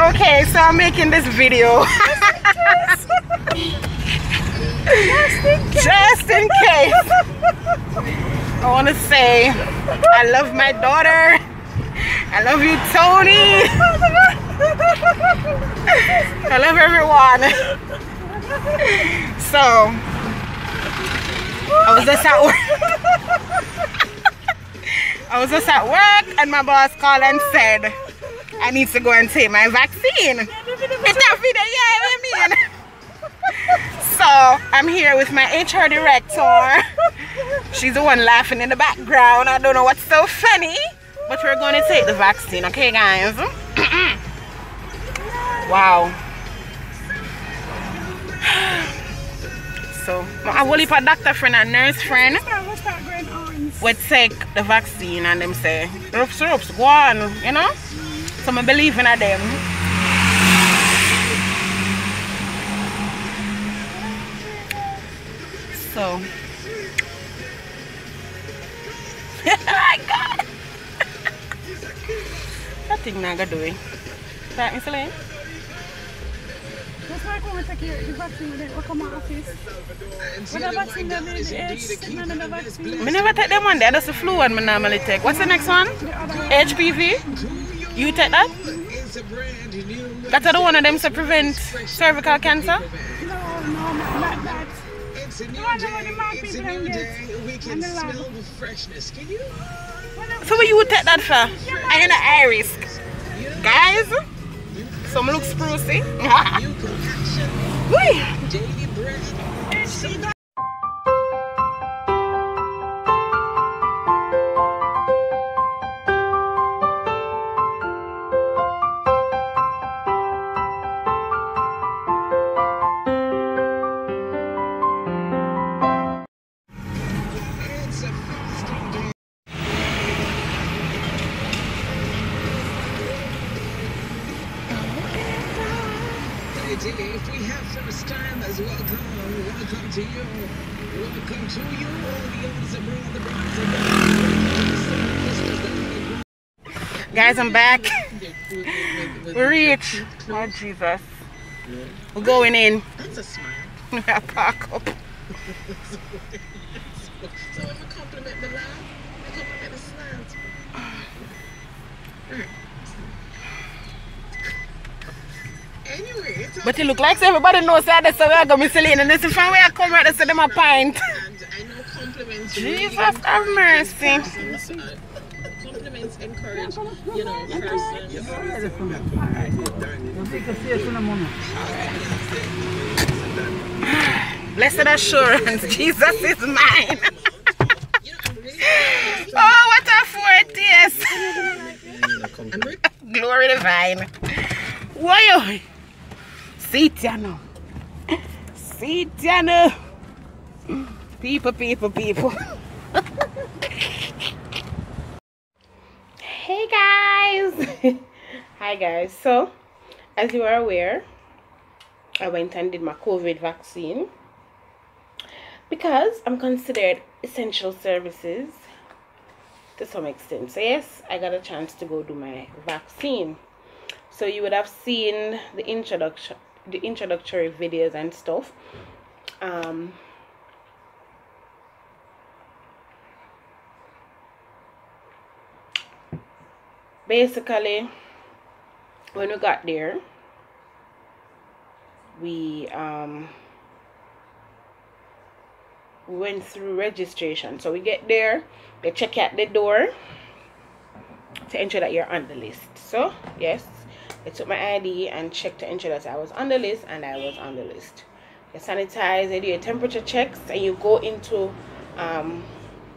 Okay, so I'm making this video. Just in case. I want to say I love my daughter. I love you, Tony. I love everyone. So I was just at work and my boss called and said I need to go and take my vaccine. So I'm here with my HR director. She's the one laughing in the background. I don't know what's so funny, but we're going to take the vaccine, okay guys? Wow. So I will leave a doctor friend and nurse friend would take the vaccine and them say, ropes, go on, you know? So I believe in them. So oh my God. That thing not gonna do it. Right, Miss Elaine? That's why I come and take the vaccine when I come out of office. What the vaccine that the vaccine? I never take them one there. That's the flu one I normally take. What's the next one? HPV? You take that? That's the one of them to prevent cervical cancer? No, not that. The one that the man people don't get. And the lab. So what you take that for? I am a high risk. Guys, some look sprucey. If we have first timers, welcome to you, all the others abroad, the brides. Guys, I'm back. We reach. Oh Jesus. We're going in. That's a smile. We gotta park up. So if I compliment the laugh, I compliment the slant. Anyway, but it look like everybody knows that that's where I go, Miss Elaine, and this is from where I come right to them a pint. and I know compliments. Jesus have mercy. Compliments encourage, you know, person. Blessed assurance, Jesus is mine. Oh, what a foretaste. Glory divine. Why? See Tiana. See Tiana. People. Hey guys. Hi guys. So, as you are aware, I went and did my COVID vaccine because I'm considered essential services to some extent. So yes, I got a chance to go do my vaccine. So you would have seen the introductory videos and stuff. Basically, when we got there, we went through registration. So we get there, they check you at the door to ensure that you're on the list. So yes, I took my ID and checked to ensure that I was on the list, and I was on the list. You sanitize, they do your temperature checks, and you go into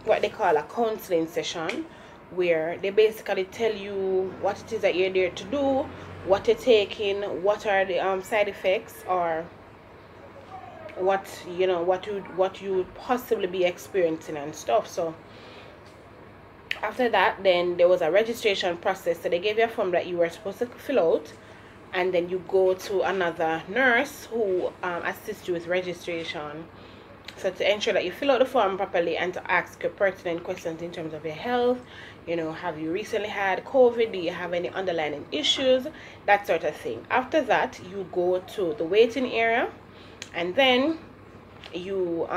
what they call a counseling session, where they basically tell you what it is that you're there to do, what you're taking, what are the side effects, or what you would possibly be experiencing and stuff. So after that, then there was a registration process. So they gave you a form that you were supposed to fill out, and then you go to another nurse who assists you with registration. So to ensure that you fill out the form properly and to ask your pertinent questions in terms of your health, you know, have you recently had COVID, do you have any underlying issues, that sort of thing. After that, you go to the waiting area, and then you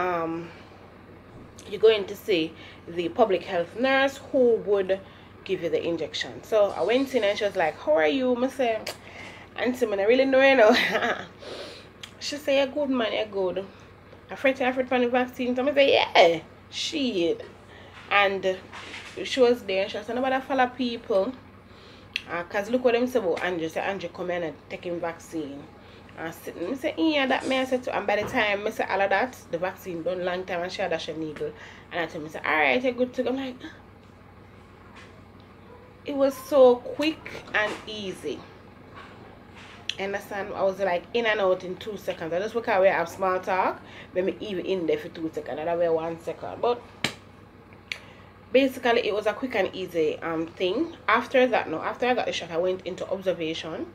you're going to see the public health nurse who would give you the injection. So I went in and she was like, how are you? I said, Auntie, I really know, you know. She said, you're good, man, you're good. I afraid for the vaccine. So I said, yeah, she. And she was there and she said, nobody follow people. Because look what them say about Andrew. Say, Andrew come in and take him vaccine. I said, yeah, that may I said to, and by the time I said all of that, the vaccine done long time and she had a needle. And I told me, alright, you're good to go. I'm like, it was so quick and easy. Understand? I was like in and out in 2 seconds. I just work away, have small talk, maybe even in there for 2 seconds, and way 1 second. But basically it was a quick and easy thing. After that, no, after I got the shot, I went into observation.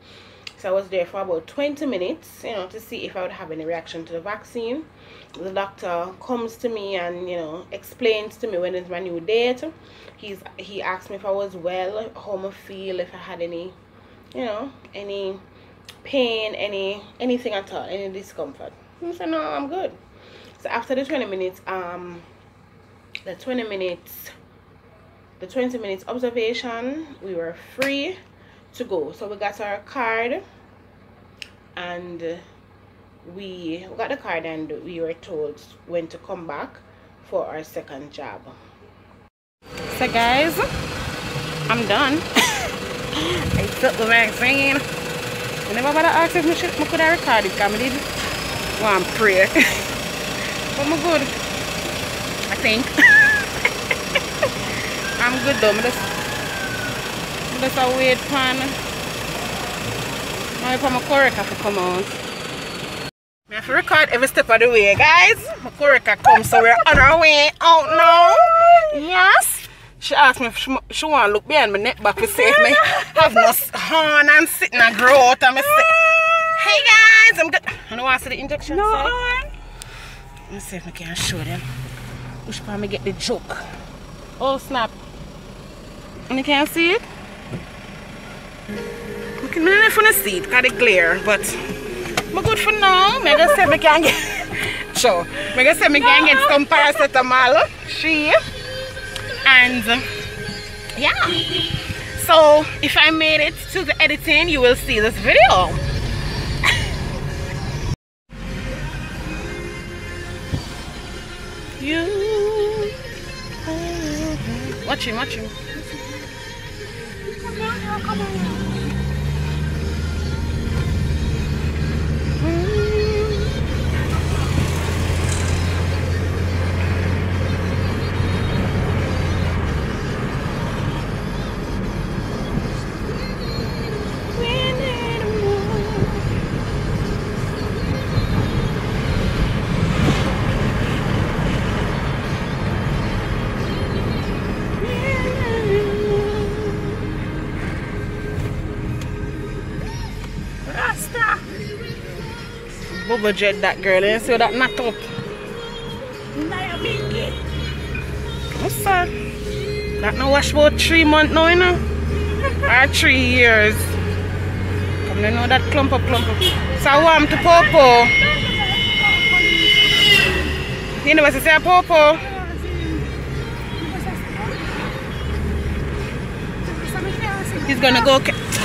So I was there for about 20 minutes, you know, to see if I would have any reaction to the vaccine. The doctor comes to me and, you know, explains to me when is my new date. He asked me if I was well, how I feel, if I had any, you know, any pain, anything at all, any discomfort. I said, no, I'm good. So after the 20 minutes, the 20 minutes observation, we were free to go. So we got our card, and we got the card, and we were told when to come back for our second jab. So guys, I'm done. I took the vaccine. I never bother ask if I could have recorded because I did want to pray. But I'm good, I think. I'm good though. I just wait for my Corica to come out. I have to record every step of the way, guys. My Corica comes, so we're on our way out now. Yes. She asked me if she want to look behind my neck back to see if me have no horn and sitting and grow out. And I say, hey guys, I'm good. You don't want to see the injection? No horn. Let me see if I can show them. Which part me get the joke. Oh snap. And you can't see it? I can't really see it because of the glare, but I'm good for now. I just said I can get so I just said I can get some paracetamol. And yeah, so if I made it to the editing, you will see this video. Watch him. Come on. Bubble jet that girl, you see that knot up. What's that? That no wash about 3 months now, you know? Or 3 years. Come you know that clump up. So I want to Popo. You know what to say, Popo? He's gonna go.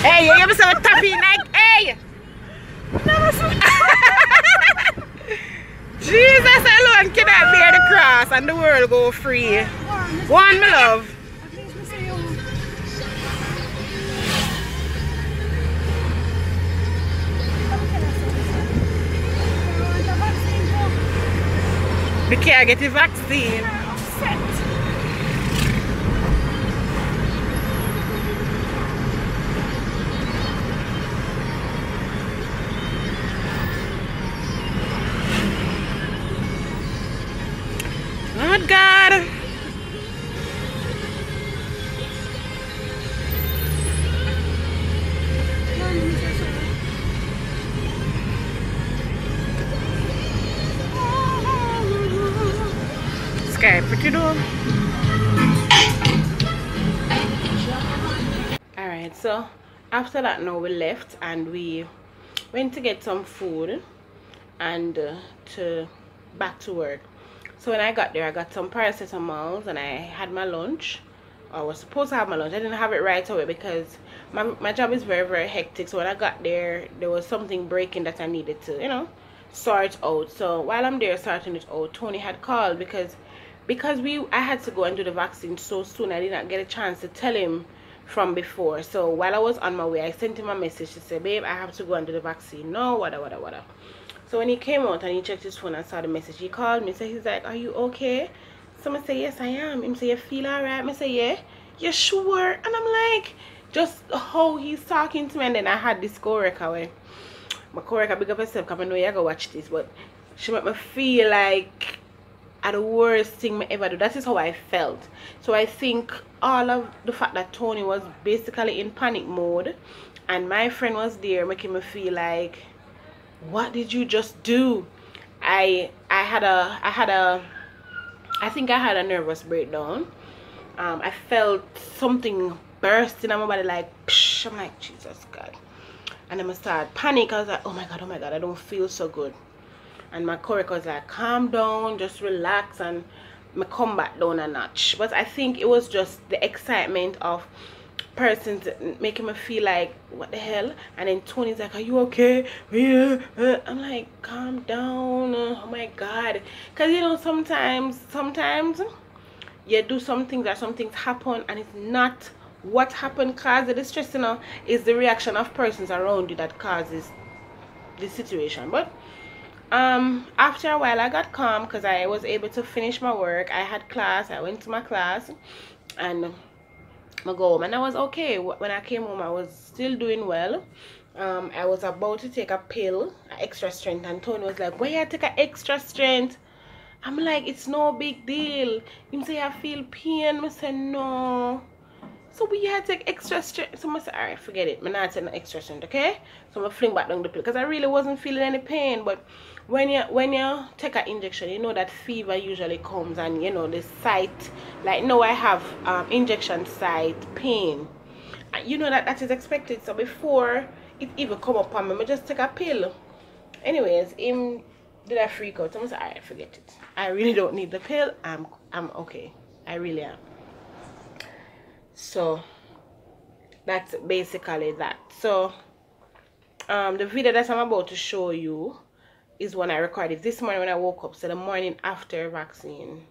Hey, you ever saw a tapping like, hey! Jesus alone cannot bear the cross and the world go free. One, my love. We can't get the vaccine. Lord God. Sky, pretty door. right, so after that now we left and we went to get some food and to back to work. So when I got there, I got some paracetamol and I had my lunch. I was supposed to have my lunch. I didn't have it right away because my job is very, very hectic. So when I got there was something breaking that I needed to, you know, sort out. So while I'm there sorting it out, Tony had called because I had to go and do the vaccine so soon. I did not get a chance to tell him from before. So while I was on my way, I sent him a message to say, babe, I have to go and do the vaccine. No, whatever. So when he came out and he checked his phone and saw the message, he called me. So he's like, are you okay? So I say, yes, I am. Him say, you feel alright? I say, yeah. You sure? And I'm like, just how he's talking to me. And then I had this co-worker where my co-worker big up herself because I know you're going to watch this, but she made me feel like the worst thing I ever do. That is how I felt. So I think all of the fact that Tony was basically in panic mode and my friend was there making me feel like, what did you just do? I think I had a nervous breakdown. I felt something bursting in my body like psh. I'm like, Jesus God. And then I started panic. I was like, oh my God, I don't feel so good. And my coworker was like, calm down, just relax, and me come back down a notch. But I think it was just the excitement of persons making me feel like, what the hell? And then Tony's like, are you okay? Yeah. I'm like, calm down. Oh my God. Because you know, sometimes you do some things or some things happen and it's not what happened causes the stress, you know, is the reaction of persons around you that causes the situation. But after a while I got calm because I was able to finish my work. I had class, I went to my class and I go home and I was okay. When I came home I was still doing well. I was about to take a pill, extra strength, and Tony was like, why you take an extra strength? I'm like, it's no big deal. Him say I feel pain. I say no. So we had to take extra strength. So I say, alright, forget it. I'm not taking extra strength, okay? So I fling back down the pill because I really wasn't feeling any pain. But when you take an injection, you know that fever usually comes and you know the site, like now I have injection site pain. You know that is expected. So before it even come up on me, I just take a pill. Anyways, him did I freak out? I say, alright, forget it. I really don't need the pill. I'm okay. I really am. So that's basically that. So the video that I'm about to show you is one I recorded this morning when I woke up. So the morning after vaccine,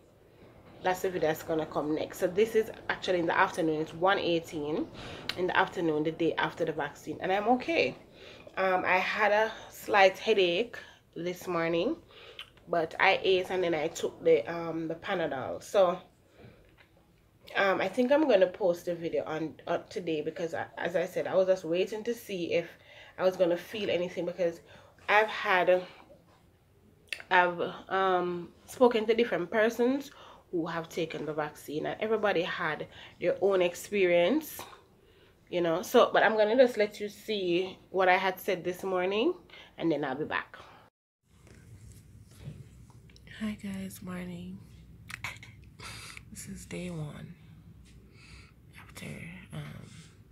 that's the video that's gonna come next. So this is actually in the afternoon. It's 1:18 in the afternoon, the day after the vaccine, and I'm okay. I had a slight headache this morning, but I ate and then I took the Panadol. So I think I'm gonna post the video on today because as I said, I was just waiting to see if I was gonna feel anything because I've spoken to different persons who have taken the vaccine and everybody had their own experience, you know. So but I'm gonna just let you see what I had said this morning and then I'll be back. Hi guys, morning. This is day one after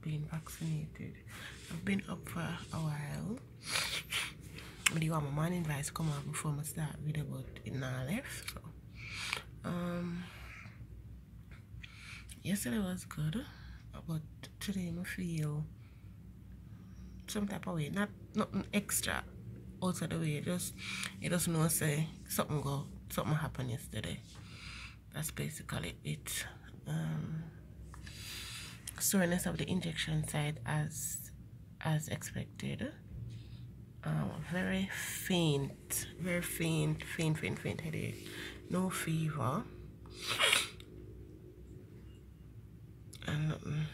being vaccinated. I've been up for a while. But you want my morning advice come out before I start video, but it not left. So yesterday was good, but today I feel some type of way. Nothing extra out of the way. You just know say something happened yesterday. That's basically it. Soreness of the injection site as expected. Very faint headache, no fever, and nothing,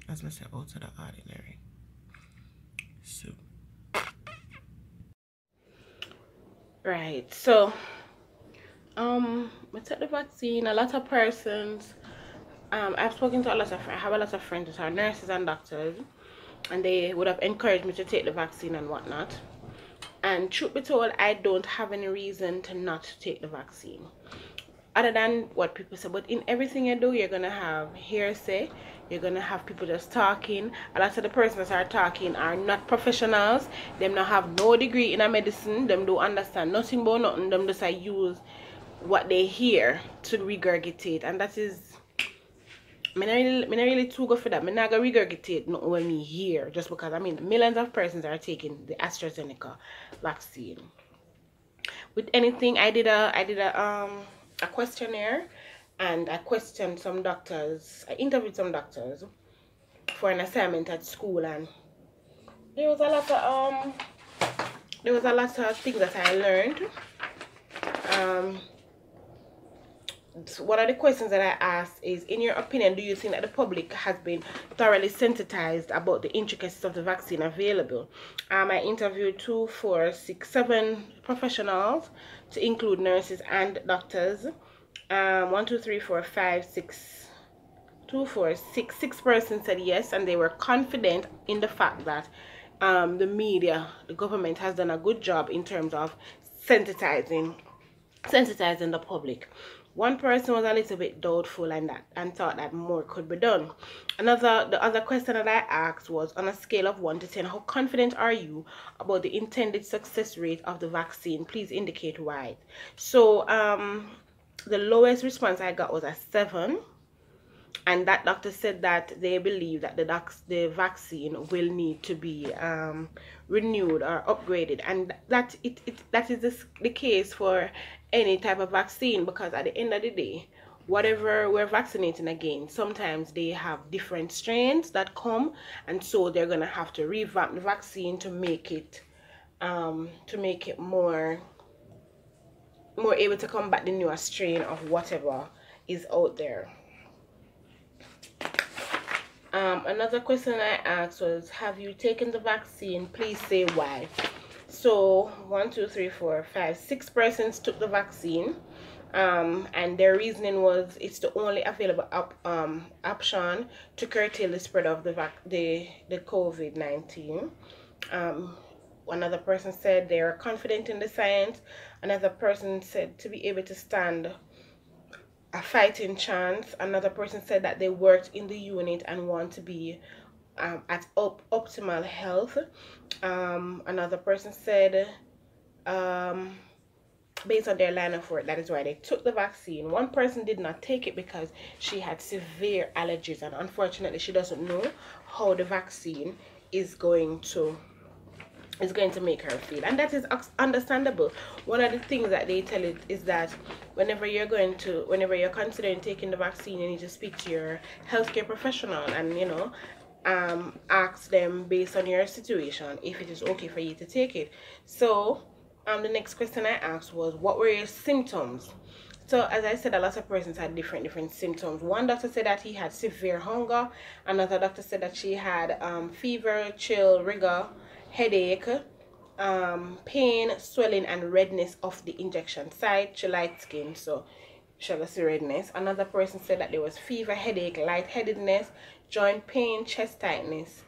as I said, out of the ordinary. So right, so I took the vaccine. A lot of persons, I've spoken to a lot of friends. I have a lot of friends who are nurses and doctors, and they would have encouraged me to take the vaccine and whatnot. And truth be told, I don't have any reason to not take the vaccine. other than what people say. But in everything you do, you're gonna have hearsay. You're gonna have people just talking. A lot of the persons that are talking are not professionals. Them not have no degree in a medicine. Them don't understand nothing about nothing. Them just use what they hear to regurgitate, and that is, me not really too good for that. Me not gonna regurgitate nothing when me hear, just because I mean millions of persons are taking the AstraZeneca vaccine. With anything, I did a questionnaire, and I questioned some doctors. I interviewed some doctors for an assignment at school, and there was a lot of things that I learned. One of the questions that I asked is, in your opinion, do you think that the public has been thoroughly sensitized about the intricacies of the vaccine available? I interviewed 2, 4, 6, 7 professionals, to include nurses and doctors. 1, 2, 3, 4, 5, 6, 2, 4, 6, 6 persons said yes, and they were confident in the fact that the media, the government has done a good job in terms of sensitizing the public. One person was a little bit doubtful and thought that more could be done. The other question that I asked was, on a scale of 1 to 10, how confident are you about the intended success rate of the vaccine? Please indicate why. So the lowest response I got was a 7. And that doctor said that they believe that the vaccine will need to be renewed or upgraded, and that is the case for any type of vaccine, because at the end of the day, whatever we're vaccinating against, sometimes they have different strains that come, and so they're gonna have to revamp the vaccine to make it more able to combat the newer strain of whatever is out there. Another question I asked was, have you taken the vaccine? Please say why. So 1, 2, 3, 4, 5, 6 persons took the vaccine, and their reasoning was it's the only available option to curtail the spread of the COVID-19. Another person said they are confident in the science. Another person said to be able to stand a fighting chance. Another person said that they worked in the unit and want to be at optimal health. Another person said based on their line of work, that is why they took the vaccine. One person did not take it because she had severe allergies, and unfortunately she doesn't know how the vaccine is going to make her feel, and that is understandable. One of the things that they tell it is that whenever you're considering taking the vaccine, you need to speak to your healthcare professional and ask them based on your situation if it is okay for you to take it. So the next question I asked was, what were your symptoms? So as I said, a lot of persons had different symptoms. One doctor said that he had severe hunger. Another doctor said that she had fever, chill, rigor, headache, pain, swelling, and redness of the injection site. She light skin, so she will see redness. Another person said that there was fever, headache, lightheadedness, joint pain, chest tightness,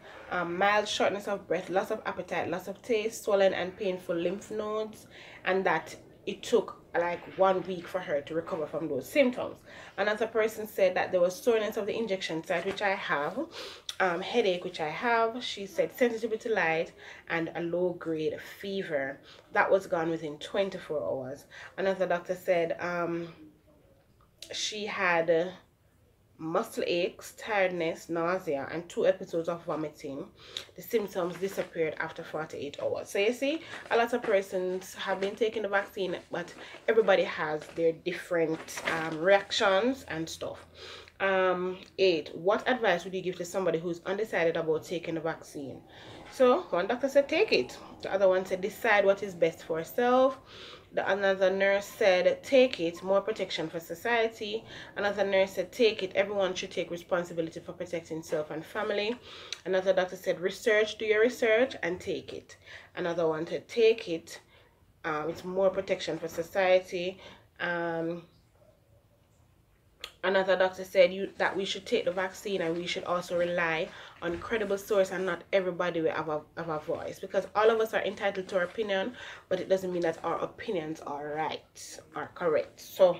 mild shortness of breath, loss of appetite, loss of taste, swollen and painful lymph nodes, and that it took like 1 week for her to recover from those symptoms. Another person said that there was soreness of the injection site, which I have, headache, which I have. She said sensitivity to light, and a low-grade fever. That was gone within 24 hours. Another doctor said she had muscle aches, tiredness, nausea, and 2 episodes of vomiting. The symptoms disappeared after 48 hours. So you see, a lot of persons have been taking the vaccine, but everybody has their different reactions and stuff. 8. What advice would you give to somebody who's undecided about taking the vaccine? So one doctor said take it. The other one said decide what is best for yourself. Another nurse said take it, more protection for society. Another nurse said take it, everyone should take responsibility for protecting self and family. Another doctor said research, do your research and take it. Another one said take it, it's more protection for society. Another doctor said that we should take the vaccine, and we should also rely on credible source, and not everybody will have a voice, because all of us are entitled to our opinion, but it doesn't mean that our opinions are right or correct. So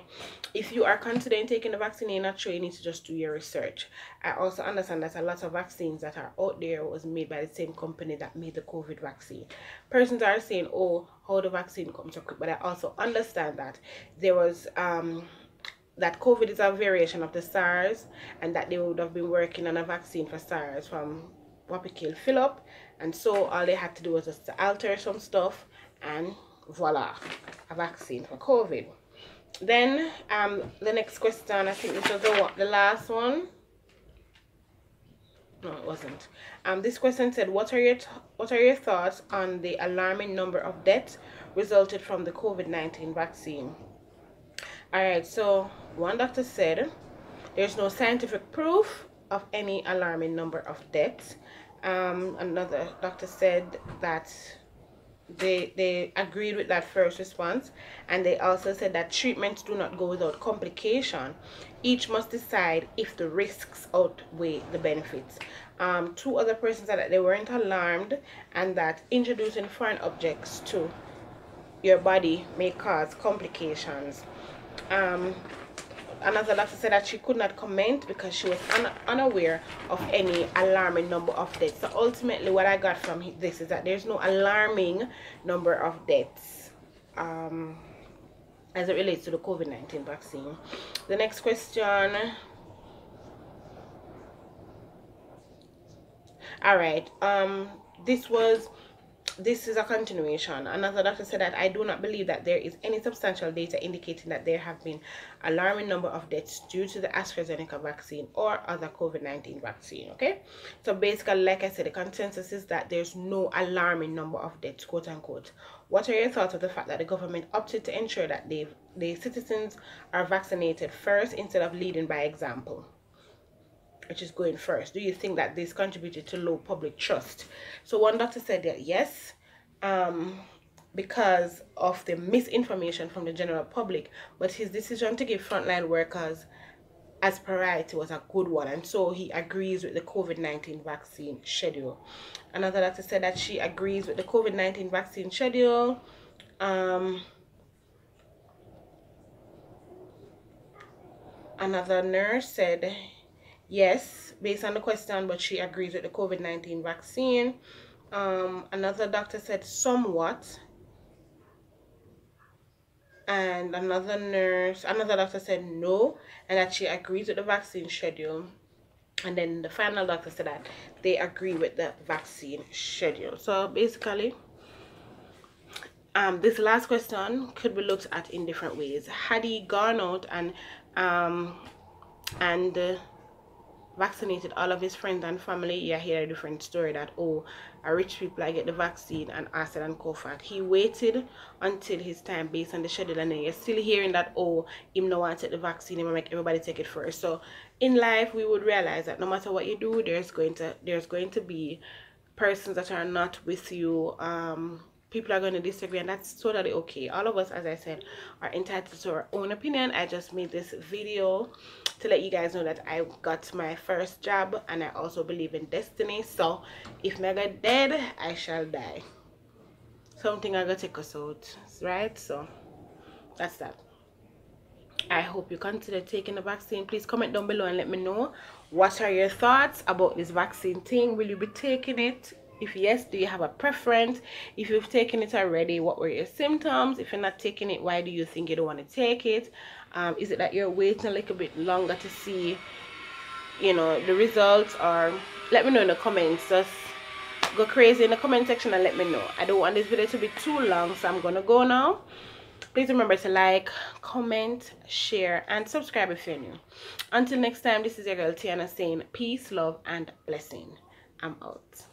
if you are considering taking the vaccine, you're not sure, you need to just do your research. I also understand that a lot of vaccines that are out there was made by the same company that made the COVID vaccine. Persons are saying, oh, how the vaccine comes so quick, but I also understand that there was that COVID is a variation of the SARS, and that they would have been working on a vaccine for SARS from what we call Philip, and so all they had to do was just to alter some stuff, and voila, a vaccine for COVID. Then the next question, I think this was the last one. No, it wasn't. This question said, what are your thoughts on the alarming number of deaths resulted from the COVID-19 vaccine? Alright, so one doctor said there's no scientific proof of any alarming number of deaths. Another doctor said that they agreed with that first response, and they also said that treatments do not go without complication. Each must decide if the risks outweigh the benefits. Two other persons said that they weren't alarmed, and that introducing foreign objects to your body may cause complications. Another doctor said that she could not comment because she was unaware of any alarming number of deaths. So ultimately what I got from this is that there's no alarming number of deaths as it relates to the COVID-19 vaccine. The next question. Alright, this is a continuation. Another doctor said that I do not believe that there is any substantial data indicating that there have been alarming number of deaths due to the AstraZeneca vaccine or other COVID-19 vaccine. Okay, so basically, like I said, the consensus is that there's no alarming number of deaths, quote unquote. What are your thoughts of the fact that the government opted to ensure that the citizens are vaccinated first instead of leading by example, which is going first? Do you think that this contributed to low public trust? So one doctor said that yes, because of the misinformation from the general public, but his decision to give frontline workers as priority was a good one, and so he agrees with the COVID-19 vaccine schedule. Another doctor said that she agrees with the COVID-19 vaccine schedule. Another nurse said yes, based on the question, but she agrees with the COVID-19 vaccine. Another doctor said somewhat. And another doctor said no, and that she agrees with the vaccine schedule. And then the final doctor said that they agree with the vaccine schedule. So basically, this last question could be looked at in different ways. Had he gone out and vaccinated all of his friends and family, you hear a different story that, oh, rich people I get the vaccine and acid and Covet. He waited until his time based on the schedule, and then you're still hearing that, oh, him no want to take the vaccine, him make everybody take it first. So in life we would realize that no matter what you do, there's going to be persons that are not with you. People are going to disagree, and that's totally okay. All of us, as I said, are entitled to our own opinion. I just made this video to let you guys know that I got my first jab, and I also believe in destiny. So if I get dead, I shall die. Something I gotta take us out, right? So that's that. I hope you consider taking the vaccine. Please comment down below and let me know what are your thoughts about this vaccine thing. Will you be taking it? If yes, do you have a preference? If you've taken it already, what were your symptoms? If you're not taking it, why do you think you don't want to take it? Is it that you're waiting a little bit longer to see, you know, the results? Or let me know in the comments. Just go crazy in the comment section and let me know. I don't want this video to be too long, so I'm gonna go now. Please remember to like, comment, share, and subscribe if you're new. Until next time, this is your girl Tiana saying peace, love, and blessing. I'm out.